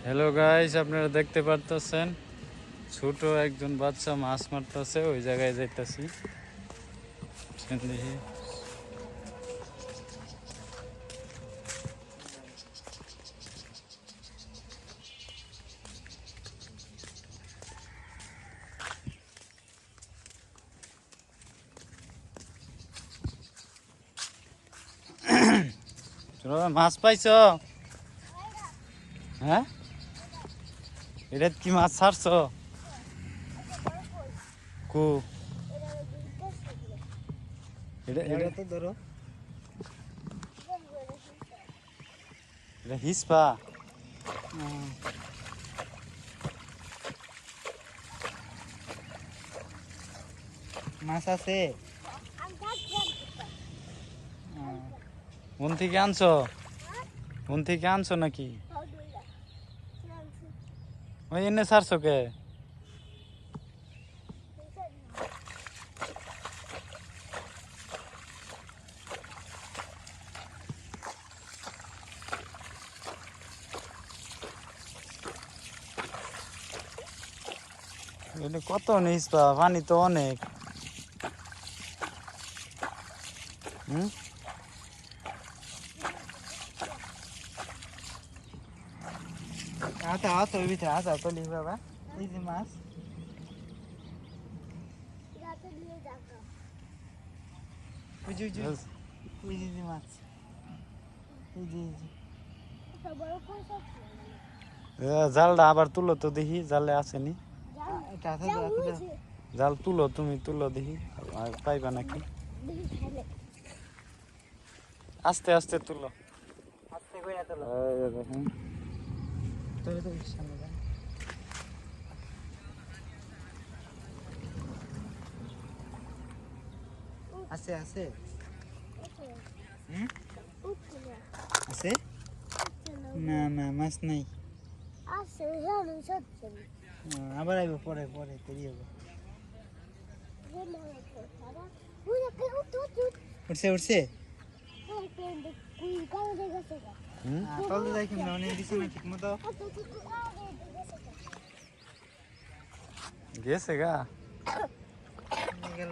Hello guys, আপনারা দেখতে পারতেছেন ছোট একজন বাচ্চা মাছ মারতেছে। ওই জায়গায় যাইতাছি। দেখি মাছ পাইছ? হ্যাঁ, এটা কি মাছ ছাড়ছ? কো এটা এটা তো ধরো এটা হিসপা। মাছ আছে। মন থেকে আনছো? মন থেকে আনছো নাকি? ওই এনে ছাড়ছো কে? এটা কত হিসপা? পানি তো অনেক। হুম, আচ্ছা আচ্ছা ওই ভিতরে আচ্ছা চলি বাবা। এই যে মাছ ওই যে ওই যে মাছ এই যে জালটা আবার তুলো তো দেখি, জালে আসেনি। এটা আছে তো আছে তো। জাল তুলো, তুমি তুলো দেখি আর পাইবা নাকি। আস্তে আস্তে তুলো। আস্তে করে তোলো। এই দেখেন। তোলে তো সামনে যা। আছে আছে হুম আছে না না মাছ নাই। আবার আইব পরে পরে দেরি হবে। উঠছে উঠছে হুম, তলতে যাই কিনা অনেক দিছে না ঠিক মতো। গেছে গা। গেল